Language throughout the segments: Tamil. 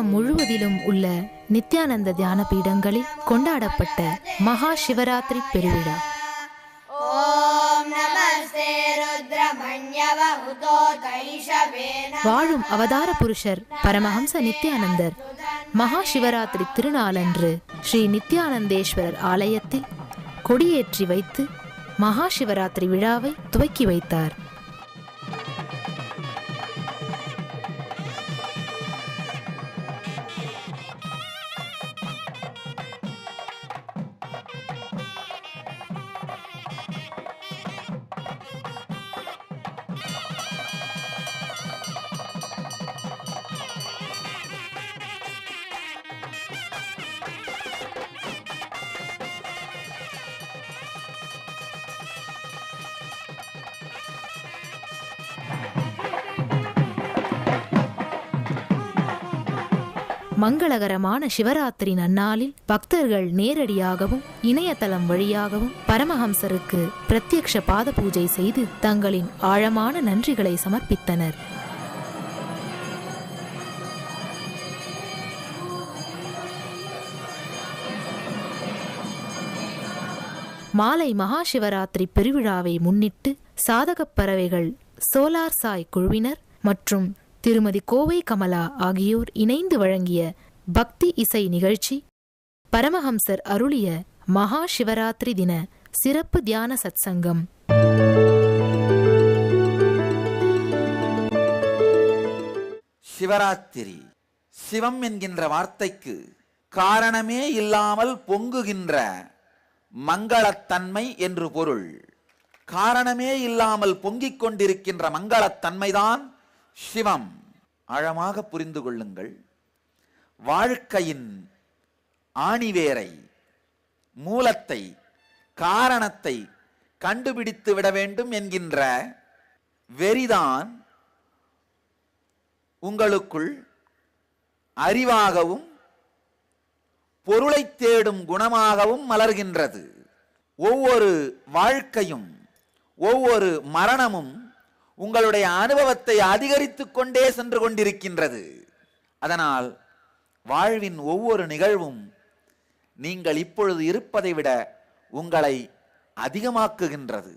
உலகம் முழுவதிலும் உள்ள நித்யானந்த தியான பீடங்களில் கொண்டாடப்பட்ட மகா சிவராத்திரி பெருவிழா. வாழும் அவதார புருஷர் பரமஹம்ச நித்யானந்தர் மகா சிவராத்திரி திருநாளன்று ஸ்ரீ நித்யானந்தேஸ்வரர் ஆலயத்தில் கொடியேற்றி வைத்து மகா சிவராத்திரி விழாவை துவக்கி வைத்தார். மங்களகரமான சிவராத்திரி நன்னாளில் பக்தர்கள் நேரடியாகவும் இணையதளம் வழியாகவும் பரமஹம்சருக்கு பிரத்யக்ஷ பாத பூஜை செய்து தங்களின் ஆழமான நன்றிகளை சமர்ப்பித்தனர். மாலை மகா சிவராத்திரி பெருவிழாவை முன்னிட்டு சாதகப் பறவைகள் சோலார் சாய் குழுவினர் மற்றும் திருமதி கோவை கமலா ஆகியோர் இணைந்து வழங்கிய பக்தி இசை நிகழ்ச்சி பரமஹம்சர் அருளிய மகா சிவராத்திரி தின சிறப்பு தியான சத்சங்கம். சிவராத்திரி சிவம் என்கின்ற வார்த்தைக்கு காரணமே இல்லாமல் பொங்குகின்ற மங்களத்தன்மை என்று பொருள். காரணமே இல்லாமல் பொங்கிக் கொண்டிருக்கின்ற மங்களத்தன்மைதான் சிவம். ஆழமாக புரிந்து கொள்ளுங்கள். வாழ்க்கையின் ஆணிவேரை, மூலத்தை, காரணத்தை கண்டுபிடித்து விட வேண்டும் என்கின்ற வெறிதான் உங்களுக்குள் அறிவாகவும் பொருளை தேடும் குணமாகவும் மலர்கின்றது. ஒவ்வொரு வாழ்க்கையும் ஒவ்வொரு மரணமும் உங்களுடைய அனுபவத்தை அதிகரித்துக் கொண்டே சென்று கொண்டிருக்கின்றது. அதனால் வாழ்வின் ஒவ்வொரு நிகழ்வும் நீங்கள் இப்பொழுது இருப்பதை விட உங்களை அதிகமாக்குகின்றது.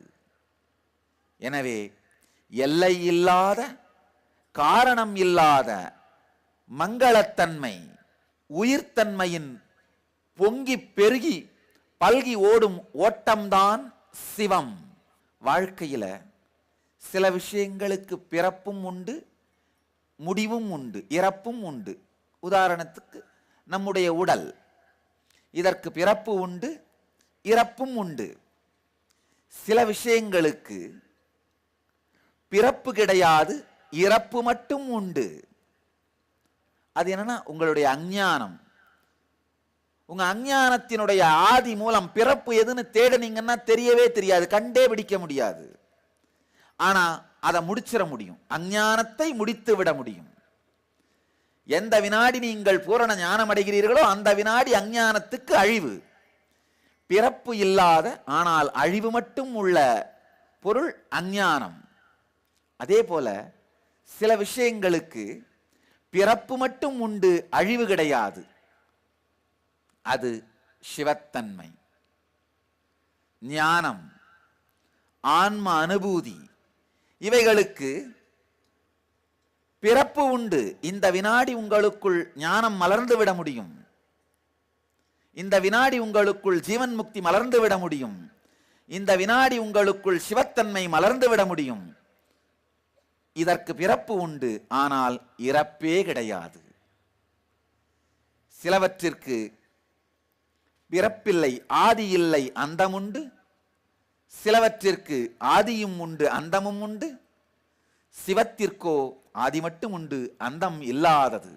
எனவே எல்லை இல்லாத, காரணம் இல்லாத மங்களத்தன்மை, உயிர்த்தன்மையின் பொங்கி பெருகி பல்கி ஓடும் ஓட்டம்தான் சிவம். வாழ்க்கையில சில விஷயங்களுக்கு பிறப்பும் உண்டு, முடிவும் உண்டு, இறப்பும் உண்டு. உதாரணத்துக்கு நம்முடைய உடல், இதற்கு பிறப்பு உண்டு, இறப்பும் உண்டு. சில விஷயங்களுக்கு பிறப்பு கிடையாது, இறப்பு மட்டும் உண்டு. அது என்னன்னா உங்களுடைய அஞ்ஞானம். உங்க அஞ்ஞானத்தினுடைய ஆதி மூலம் பிறப்பு எதுன்னு தேடினீங்கன்னா தெரியவே தெரியாது, கண்டே பிடிக்க முடியாது. ஆனா அதை முடிச்சிட முடியும், அஞ்ஞானத்தை முடித்து விட முடியும். எந்த வினாடி நீங்கள் பூரண ஞானம் அடைகிறீர்களோ அந்த வினாடி அஞ்ஞானத்துக்கு அழிவு. பிறப்பு இல்லாத ஆனால் அழிவு மட்டும் உள்ள பொருள் அஞ்ஞானம். அதே போல சில விஷயங்களுக்கு பிறப்பு மட்டும் உண்டு, அழிவு கிடையாது. அது சிவத்தன்மை, ஞானம், ஆன்ம அனுபூதி. இவைகளுக்கு பிறப்பு உண்டு. இந்த வினாடி உங்களுக்குள் ஞானம் மலர்ந்து விட முடியும். இந்த வினாடி உங்களுக்குள் ஜீவன் முக்தி மலர்ந்து விட முடியும். இந்த வினாடி உங்களுக்குள் சிவத்தன்மை மலர்ந்து விட முடியும். இதற்கு பிறப்பு உண்டு, ஆனால் இறப்பே கிடையாது. சிலவற்றிற்கு பிறப்பில்லை, ஆதி இல்லை, அந்தமுண்டு. சிலவற்றிற்கு ஆதியும் உண்டு, அந்தமும் உண்டு. சிவத்திற்கோ ஆதி மட்டும் உண்டு, அந்தம் இல்லாதது.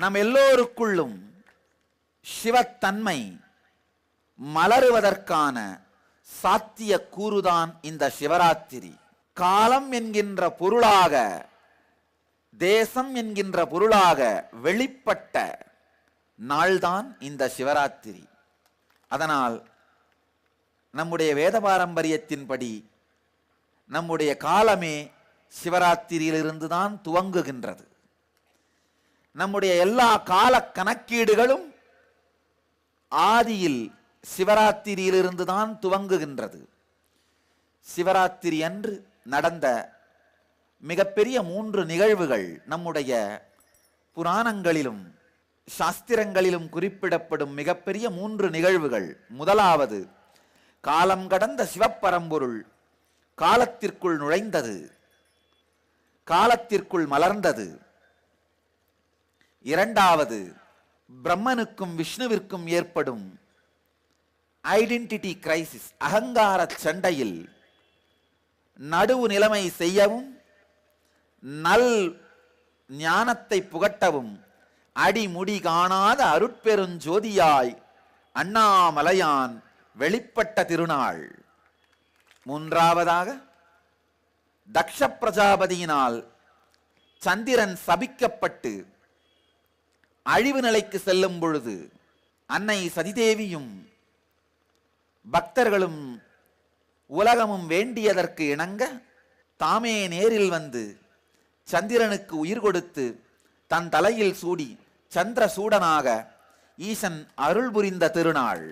நம் எல்லோருக்குள்ளும் சிவத்தன்மை மலருவதற்கான சாத்திய கூறுதான் இந்த சிவராத்திரி. காலம் என்கின்ற பொருளாக, தேசம் என்கின்ற பொருளாக வெளிப்பட்ட நாள்தான் இந்த சிவராத்திரி. அதனால் நம்முடைய வேத பாரம்பரியத்தின்படி நம்முடைய காலமே சிவராத்திரியிலிருந்து தான் துவங்குகின்றது. நம்முடைய எல்லா கால கணக்கீடுகளும் ஆதியில் சிவராத்திரியிலிருந்து தான் துவங்குகின்றது. சிவராத்திரி அன்று நடந்த மிகப்பெரிய 3 நிகழ்வுகள் நம்முடைய புராணங்களிலும் சாஸ்திரங்களிலும் குறிப்பிடப்படும் மிகப்பெரிய 3 நிகழ்வுகள். முதலாவது, காலம் கடந்த சிவப்பரம்பொருள் காலத்திற்குள் நுழைந்தது, காலத்திற்குள் மலர்ந்தது. இரண்டாவது, பிரம்மனுக்கும் விஷ்ணுவிற்கும் ஏற்படும் ஐடென்டிட்டி கிரைசிஸ், அகங்கார சண்டையில் நடுவு நிலைமை செய்யவும் நல் ஞானத்தை புகட்டவும் அடிமுடி காணாத அருட்பெருஞ்சோதியாய் அண்ணாமலையான் வெளிப்பட்ட திருநாள். மூன்றாவதாக, தக்ஷ பிரஜாபதியினால் சந்திரன் சபிக்கப்பட்டு அழிவு நிலைக்கு செல்லும் பொழுது அன்னை சதிதேவியும் பக்தர்களும் உலகமும் வேண்டியதற்கு இணங்க தாமே நேரில் வந்து சந்திரனுக்கு உயிர் கொடுத்து தன் தலையில் சூடி சந்திர சூடனாக ஈசன் அருள் புரிந்த திருநாள்.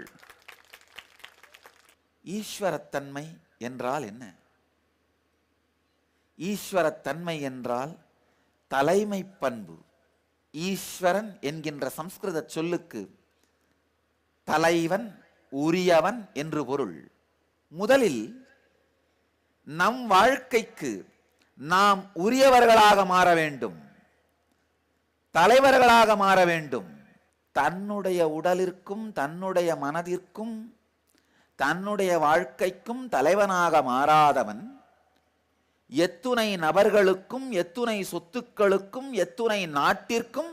ஈஸ்வரத்தன்மை என்றால் என்ன? ஈஸ்வரத்தன்மை என்றால் தலைமை பண்பு. ஈஸ்வரன் என்கின்ற சம்ஸ்கிருத சொல்லுக்கு தலைவன், உரியவன் என்று பொருள். முதலில் நம் வாழ்க்கைக்கு நாம் உரியவர்களாக மாற வேண்டும், தலைவர்களாக மாற வேண்டும். தன்னுடைய உடலிற்கும் தன்னுடைய மனதிற்கும் தன்னுடைய வாழ்க்கைக்கும் தலைவனாக மாறாதவன் எத்துணை நபர்களுக்கும் எத்துணை சொத்துக்களுக்கும் எத்துணை நாட்டிற்கும்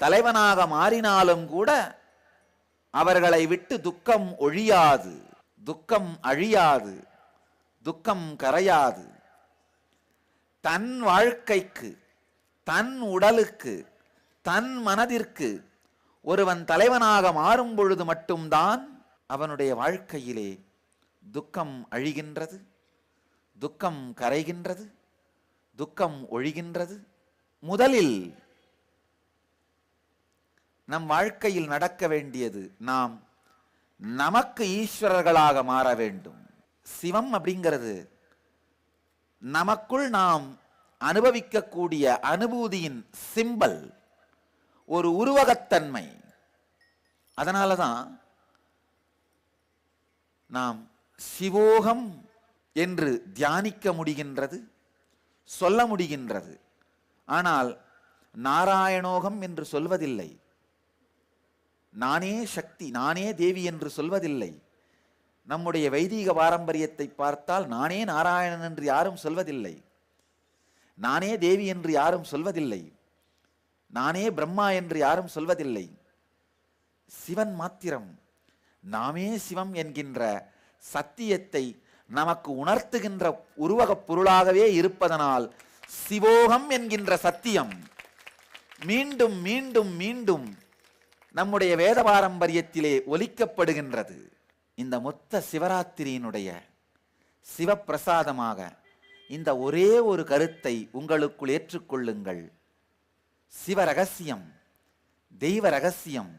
தலைவனாக மாறினாலும் கூட அவர்களை விட்டு துக்கம் ஒழியாது, துக்கம் அழியாது, துக்கம் கரையாது. தன் வாழ்க்கைக்கு, தன் உடலுக்கு, தன் மனதிற்கு ஒருவன் தலைவனாக மாறும் பொழுது மட்டும்தான் அவனுடைய வாழ்க்கையிலே துக்கம் அழிகின்றது, துக்கம் கரைகின்றது, துக்கம் ஒழிகின்றது. முதலில் நம் வாழ்க்கையில் நடக்க வேண்டியது, நாம் நமக்கு ஈஸ்வரர்களாக மாற வேண்டும். சிவம் அப்படிங்கிறது நமக்குள் நாம் அனுபவிக்கக்கூடிய அனுபூதியின் சிம்பல், ஒரு உருவகத்தன்மை. அதனாலதான் நாம் சிவோகம் என்று தியானிக்க முடிகின்றது, சொல்ல முடிகின்றது. ஆனால் நாராயணோகம் என்று சொல்வதில்லை, நானே சக்தி, நானே தேவி என்று சொல்வதில்லை. நம்முடைய வைதீக பாரம்பரியத்தை பார்த்தால் நானே நாராயணன் என்று யாரும் சொல்வதில்லை, நானே தேவி என்று யாரும் சொல்வதில்லை, நானே பிரம்மா என்று யாரும் சொல்வதில்லை. சிவன் மாத்திரம் நாமே சிவம் என்கின்ற சத்தியத்தை நமக்கு உணர்த்துகின்ற உருவகப் பொருளாகவே இருப்பதனால் சிவோகம் என்கின்ற சத்தியம் மீண்டும் மீண்டும் மீண்டும் நம்முடைய வேத பாரம்பரியத்திலே ஒலிக்கப்படுகின்றது. இந்த மொத்த சிவராத்திரியினுடைய சிவப்பிரசாதமாக இந்த ஒரே ஒரு கருத்தை உங்களுக்குள் ஏற்றுக்கொள்ளுங்கள். சிவ ரகசியம், தெய்வ ரகசியம்,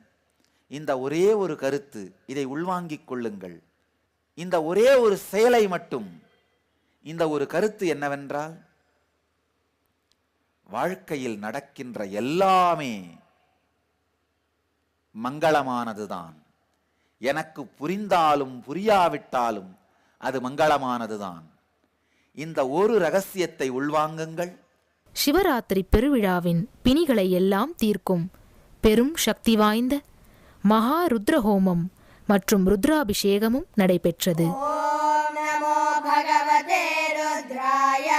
இந்த ஒரே ஒரு கருத்து, இதை உள்வாங்கிக் கொள்ளுங்கள். இந்த ஒரே ஒரு செயலை மட்டும், இந்த ஒரு கருத்து என்னவென்றால், வாழ்க்கையில் நடக்கின்ற எல்லாமே மங்களமானதுதான். எனக்கு புரிந்தாலும் புரியாவிட்டாலும் அது மங்களமானதுதான். இந்த ஒரு ரகசியத்தை உள்வாங்குங்கள். சிவராத்திரி பெருவிழாவின் பிணிகளை எல்லாம் தீர்க்கும் பெரும் சக்தி வாய்ந்த மகா ருத்ரஹோமம் மற்றும் ருத்ராபிஷேகமும் நடைபெற்றது. ஓம் நமோ பகவதே ருத்ராய.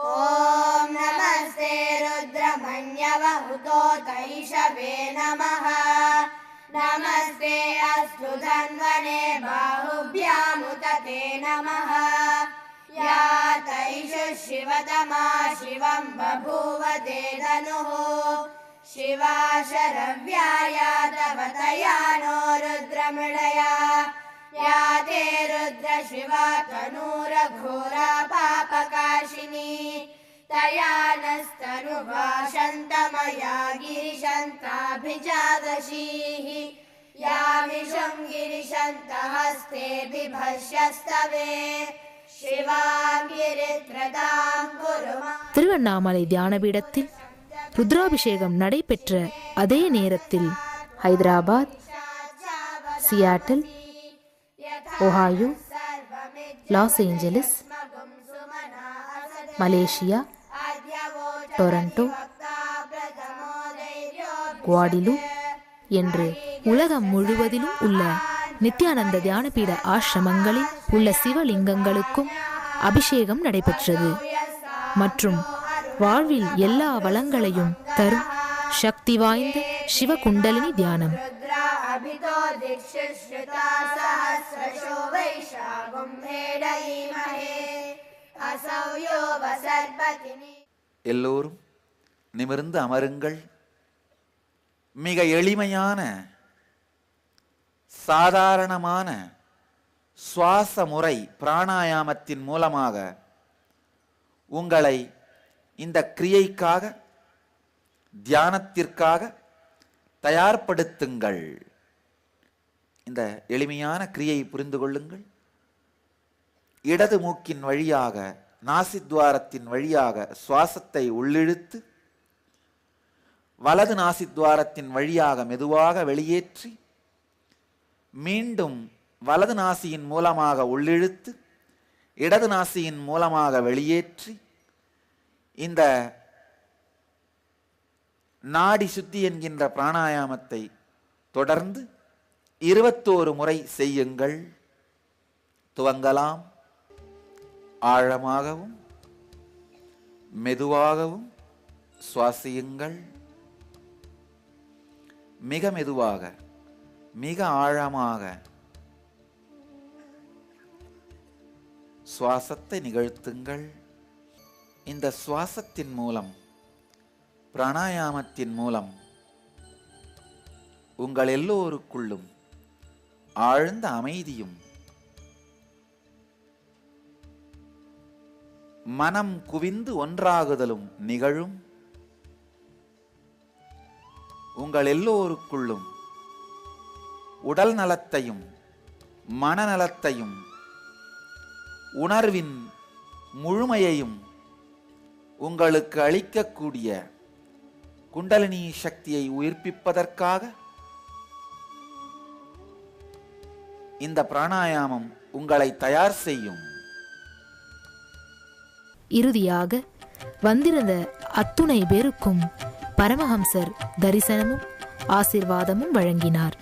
ஓம் நமஸ்தே ருத்ரமன்யவஹுதோ தைஷவே நமஹ. நமஸ்தே அஸ்து தன்வனே பாஹுப்யாமுததே நமஹ. யா தைஷு சிவதமா சிவம் பபூவ தே தனுः. शिवा शरव्याया तव तया नो रुद्रमृडया या ते रुद्र शिवा तनूरघोरा पापकाशिनी तया नस्तनुभाषन्तमया गिरिशन्ताभिजादशीः यामिषं गिरिशन्तहस्ते बिभस्यस्तवे शिवां गिरित्रदां कुरु मा. திருவண்ணாமலை தியானபீடத்தில் ருத்ராபிஷேகம் நடைபெற்ற அதே நேரத்தில் Hyderabad, Seattle, Ohio, Los Angeles, Malaysia, Toronto, குவாடிலூர் என்று உலகம் முழுவதிலும் உள்ள நித்யானந்த தியானபீட ஆசிரமங்களில் உள்ள சிவலிங்கங்களுக்கும் அபிஷேகம் நடைபெற்றது. மற்றும் வாழ்வில் எல்லா வளங்களையும் தரும் சக்தி வாய்ந்த சிவகுண்டலினி தியானம். எல்லோரும் நிமிர்ந்து அமருங்கள். மிக எளிமையான சாதாரணமான சுவாச முறை பிராணாயாமத்தின் மூலமாக உங்களை இந்த கிரியைக்காக, தியானத்திற்காக தயார்படுத்துங்கள். இந்த எளிமையான கிரியை புரிந்து கொள்ளுங்கள். இடது மூக்கின் வழியாக, நாசித்வாரத்தின் வழியாக சுவாசத்தை உள்ளிழுத்து, வலது நாசித்வாரத்தின் வழியாக மெதுவாக வெளியேற்றி, மீண்டும் வலது நாசியின் மூலமாக உள்ளிழுத்து, இடது நாசியின் மூலமாக வெளியேற்றி, இந்த நாடி சுத்தி என்கின்ற பிராணாயாமத்தை தொடர்ந்து 21 முறை செய்யுங்கள். துவங்கலாம். ஆழமாகவும் மெதுவாகவும் சுவாசியுங்கள். மிக மெதுவாக, மிக ஆழமாக சுவாசத்தை நிகழ்த்துங்கள். இந்த சுவாசத்தின் மூலம், பிராணாயாமத்தின் மூலம் உங்கள் எல்லோருக்குள்ளும் ஆழ்ந்த அமைதியும் மனம் குவிந்து ஒன்றாகுதலும் நிகழும். உங்கள் எல்லோருக்குள்ளும் உடல் நலத்தையும் மனநலத்தையும் உணர்வின் முழுமையையும் உங்களுக்கு அளிக்கக்கூடிய குண்டலினி சக்தியை உயிர்ப்பிப்பதற்காக இந்த பிராணாயாமம் உங்களை தயார் செய்யும். இறுதியாக வந்திருந்த அத்துணை பேருக்கும் பரமஹம்சர் தரிசனமும் ஆசீர்வாதமும் வழங்கினார்.